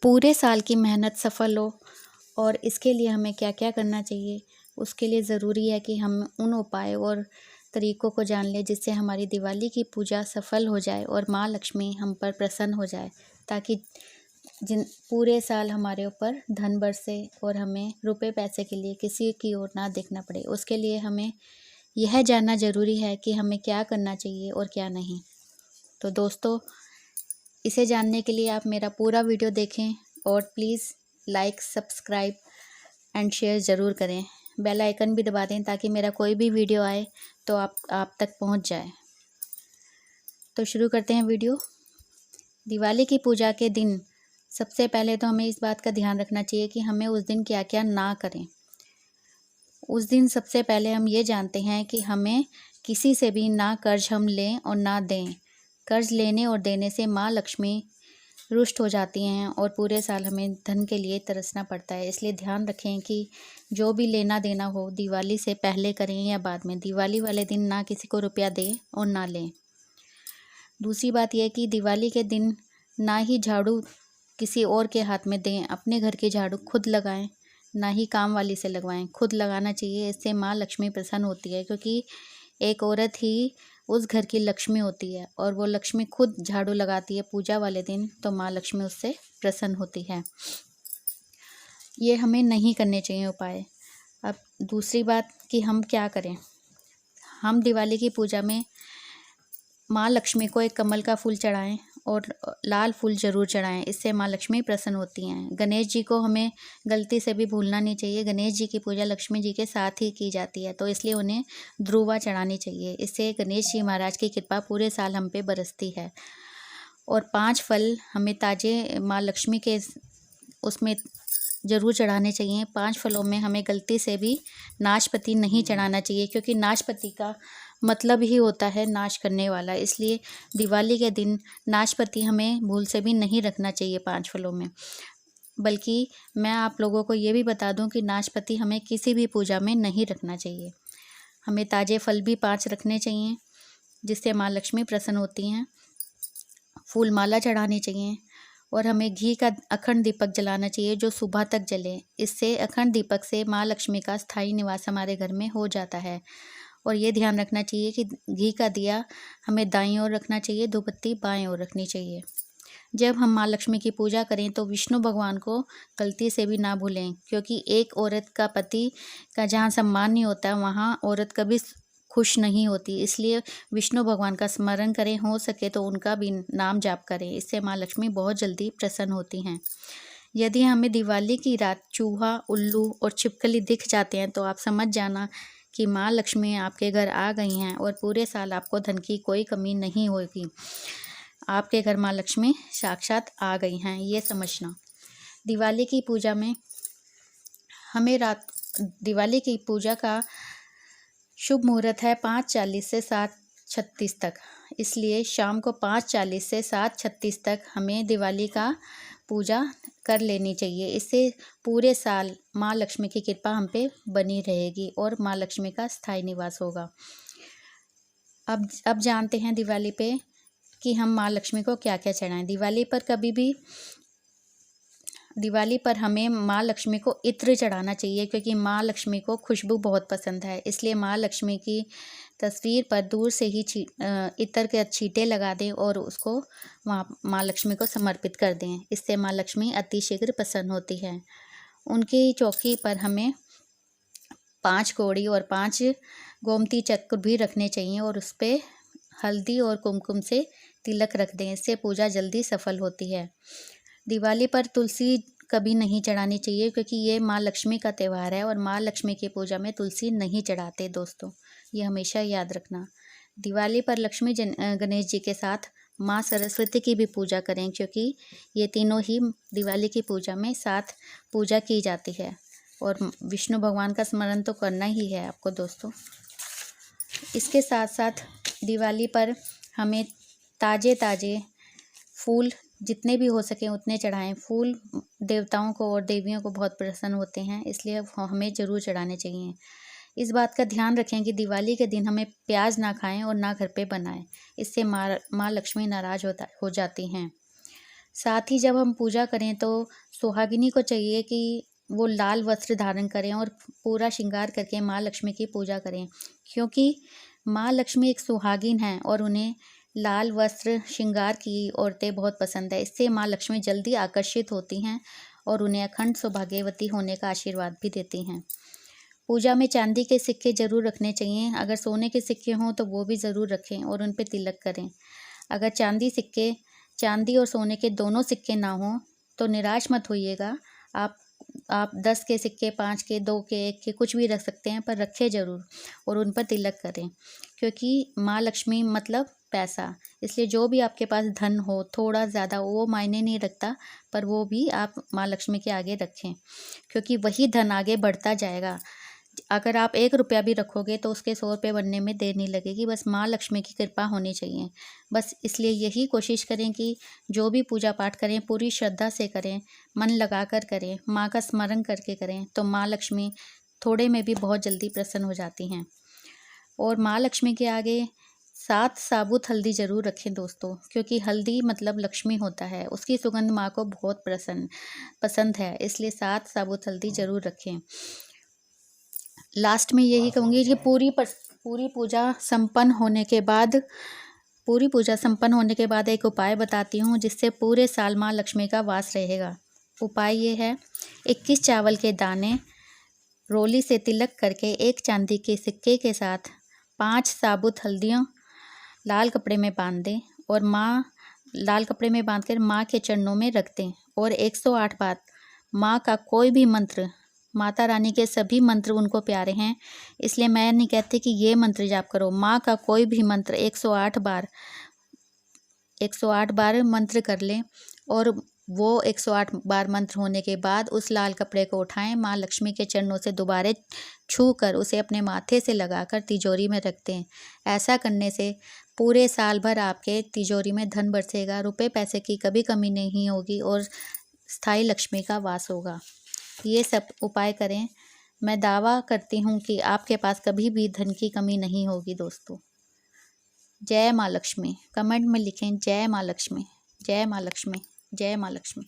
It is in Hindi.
पूरे साल की मेहनत सफल हो और इसके लिए हमें क्या क्या करना चाहिए, उसके लिए ज़रूरी है कि हम उन उपाय और तरीक़ों को जान लें जिससे हमारी दिवाली की पूजा सफल हो जाए और माँ लक्ष्मी हम पर प्रसन्न हो जाए, ताकि जिन पूरे साल हमारे ऊपर धन बरसे और हमें रुपए पैसे के लिए किसी की ओर ना देखना पड़े। उसके लिए हमें यह जानना ज़रूरी है कि हमें क्या करना चाहिए और क्या नहीं। तो दोस्तों, इसे जानने के लिए आप मेरा पूरा वीडियो देखें और please like, subscribe and share ज़रूर करें। बेल आइकन भी दबा दें ताकि मेरा कोई भी वीडियो आए तो आप तक पहुंच जाए। तो शुरू करते हैं वीडियो। दिवाली की पूजा के दिन सबसे पहले तो हमें इस बात का ध्यान रखना चाहिए कि हमें उस दिन क्या क्या ना करें। उस दिन सबसे पहले हम ये जानते हैं कि हमें किसी से भी ना कर्ज हम लें और ना दें। कर्ज लेने और देने से माँ लक्ष्मी रुष्ट हो जाती हैं और पूरे साल हमें धन के लिए तरसना पड़ता है। इसलिए ध्यान रखें कि जो भी लेना देना हो दिवाली से पहले करें या बाद में। दिवाली वाले दिन ना किसी को रुपया दें और ना लें। दूसरी बात यह कि दिवाली के दिन ना ही झाड़ू किसी और के हाथ में दें। अपने घर की झाड़ू खुद लगाएं, ना ही काम वाली से लगवाएं। खुद लगाना चाहिए, इससे माँ लक्ष्मी प्रसन्न होती है, क्योंकि एक औरत ही उस घर की लक्ष्मी होती है और वो लक्ष्मी खुद झाड़ू लगाती है पूजा वाले दिन, तो माँ लक्ष्मी उससे प्रसन्न होती है। ये हमें नहीं करने चाहिए उपाय। अब दूसरी बात कि हम क्या करें। हम दिवाली की पूजा में माँ लक्ष्मी को एक कमल का फूल चढ़ाएं और लाल फूल ज़रूर चढ़ाएं, इससे माँ लक्ष्मी प्रसन्न होती हैं। गणेश जी को हमें गलती से भी भूलना नहीं चाहिए। गणेश जी की पूजा लक्ष्मी जी के साथ ही की जाती है, तो इसलिए उन्हें ध्रुवा चढ़ानी चाहिए। इससे गणेश जी महाराज की कृपा पूरे साल हम पे बरसती है। और 5 फल हमें ताजे माँ लक्ष्मी के उसमें ज़रूर चढ़ाने चाहिए। 5 फलों में हमें गलती से भी नाशपाती नहीं चढ़ाना चाहिए, क्योंकि नाशपाती का मतलब ही होता है नाश करने वाला। इसलिए दिवाली के दिन नाशपाती हमें भूल से भी नहीं रखना चाहिए 5 फलों में। बल्कि मैं आप लोगों को ये भी बता दूं कि नाशपाती हमें किसी भी पूजा में नहीं रखना चाहिए। हमें ताज़े फल भी 5 रखने चाहिए, जिससे माँ लक्ष्मी प्रसन्न होती हैं। फूल माला चढ़ानी चाहिए और हमें घी का अखंड दीपक जलाना चाहिए, जो सुबह तक जले। इससे अखंड दीपक से माँ लक्ष्मी का स्थायी निवास हमारे घर में हो जाता है। और ये ध्यान रखना चाहिए कि घी का दिया हमें दाईं ओर रखना चाहिए, धूपबत्ती बाएं ओर रखनी चाहिए। जब हम माँ लक्ष्मी की पूजा करें तो विष्णु भगवान को गलती से भी ना भूलें, क्योंकि एक औरत का पति का जहाँ सम्मान नहीं होता वहाँ औरत कभी खुश नहीं होती। इसलिए विष्णु भगवान का स्मरण करें, हो सके तो उनका भी नाम जाप करें। इससे माँ लक्ष्मी बहुत जल्दी प्रसन्न होती हैं। यदि हमें दिवाली की रात चूहा, उल्लू और छिपकली दिख जाते हैं तो आप समझ जाना कि माँ लक्ष्मी आपके घर आ गई हैं और पूरे साल आपको धन की कोई कमी नहीं होगी। आपके घर माँ लक्ष्मी साक्षात आ गई हैं, ये समझना। दिवाली की पूजा में हमें दिवाली की पूजा का शुभ मुहूर्त है 5:40 से 7:36 तक। इसलिए शाम को 5:40 से 7:36 तक हमें दिवाली का पूजा कर लेनी चाहिए। इससे पूरे साल माँ लक्ष्मी की कृपा हम पे बनी रहेगी और माँ लक्ष्मी का स्थायी निवास होगा। अब जानते हैं दिवाली पे कि हम माँ लक्ष्मी को क्या क्या चढ़ाएं। दिवाली पर हमें माँ लक्ष्मी को इत्र चढ़ाना चाहिए, क्योंकि माँ लक्ष्मी को खुशबू बहुत पसंद है। इसलिए माँ लक्ष्मी की तस्वीर पर दूर से ही इत्र के छींटे लगा दें और उसको वहाँ माँ लक्ष्मी को समर्पित कर दें। इससे माँ लक्ष्मी अतिशीघ्र प्रसन्न होती है। उनकी चौकी पर हमें 5 कौड़ी और 5 गोमती चक्र भी रखने चाहिए और उस पर हल्दी और कुमकुम से तिलक रख दें। इससे पूजा जल्दी सफल होती है। दिवाली पर तुलसी कभी नहीं चढ़ानी चाहिए, क्योंकि ये माँ लक्ष्मी का त्यौहार है और माँ लक्ष्मी की पूजा में तुलसी नहीं चढ़ाते दोस्तों, ये हमेशा याद रखना। दिवाली पर लक्ष्मी गणेश जी के साथ माँ सरस्वती की भी पूजा करें, क्योंकि ये तीनों ही दिवाली की पूजा में साथ पूजा की जाती है। और विष्णु भगवान का स्मरण तो करना ही है आपको दोस्तों। इसके साथ साथ दिवाली पर हमें ताज़े फूल जितने भी हो सके उतने चढ़ाएं। फूल देवताओं को और देवियों को बहुत प्रसन्न होते हैं, इसलिए हमें ज़रूर चढ़ाने चाहिए। इस बात का ध्यान रखें कि दिवाली के दिन हमें प्याज ना खाएं और ना घर पे बनाएं। इससे माँ लक्ष्मी नाराज़ हो जाती हैं। साथ ही जब हम पूजा करें तो सुहागिनी को चाहिए कि वो लाल वस्त्र धारण करें और पूरा श्रृंगार करके माँ लक्ष्मी की पूजा करें, क्योंकि माँ लक्ष्मी एक सुहागिन हैं और उन्हें लाल वस्त्र श्रृंगार की औरतें बहुत पसंद है। इससे माँ लक्ष्मी जल्दी आकर्षित होती हैं और उन्हें अखंड सौभाग्यवती होने का आशीर्वाद भी देती हैं। पूजा में चांदी के सिक्के जरूर रखने चाहिए। अगर सोने के सिक्के हों तो वो भी ज़रूर रखें और उन पर तिलक करें। अगर चांदी और सोने के दोनों सिक्के ना हों तो निराश मत होइएगा। आप 10 के सिक्के, 5 के, 2 के, 1 के कुछ भी रख सकते हैं, पर रखें ज़रूर और उन पर तिलक करें, क्योंकि माँ लक्ष्मी मतलब पैसा। इसलिए जो भी आपके पास धन हो, थोड़ा ज़्यादा, वो मायने नहीं रखता, पर वो भी आप माँ लक्ष्मी के आगे रखें, क्योंकि वही धन आगे बढ़ता जाएगा। अगर आप 1 रुपया भी रखोगे तो उसके 100 रुपये बनने में देर नहीं लगेगी। बस माँ लक्ष्मी की कृपा होनी चाहिए। बस इसलिए यही कोशिश करें कि जो भी पूजा पाठ करें पूरी श्रद्धा से करें, मन लगा कर करें, माँ का स्मरण करके करें, तो माँ लक्ष्मी थोड़े में भी बहुत जल्दी प्रसन्न हो जाती हैं। और माँ लक्ष्मी के आगे 7 साबुत हल्दी ज़रूर रखें दोस्तों, क्योंकि हल्दी मतलब लक्ष्मी होता है। उसकी सुगंध माँ को बहुत पसंद है, इसलिए 7 साबुत हल्दी ज़रूर रखें। लास्ट में यही कहूँगी कि पूरी पूजा संपन्न होने के बाद एक उपाय बताती हूँ, जिससे पूरे साल माँ लक्ष्मी का वास रहेगा। उपाय ये है, 21 चावल के दाने रोली से तिलक करके 1 चांदी के सिक्के के साथ 5 साबुत हल्दियाँ लाल कपड़े में बांध दें और लाल कपड़े में बांधकर माँ के चरणों में रख दें और 108 बार माँ का कोई भी मंत्र, माता रानी के सभी मंत्र उनको प्यारे हैं, इसलिए मैं नहीं कहती कि ये मंत्र जाप करो। माँ का कोई भी मंत्र 108 बार मंत्र कर लें और वो 108 बार मंत्र होने के बाद उस लाल कपड़े को उठाएं, माँ लक्ष्मी के चरणों से दोबारा छू कर उसे अपने माथे से लगाकर तिजोरी में रख दें। ऐसा करने से पूरे साल भर आपके तिजोरी में धन बरसेगा, रुपए पैसे की कभी कमी नहीं होगी और स्थायी लक्ष्मी का वास होगा। ये सब उपाय करें, मैं दावा करती हूँ कि आपके पास कभी भी धन की कमी नहीं होगी दोस्तों। जय माँ लक्ष्मी। कमेंट में लिखें जय माँ लक्ष्मी, जय माँ लक्ष्मी, जय माँ लक्ष्मी।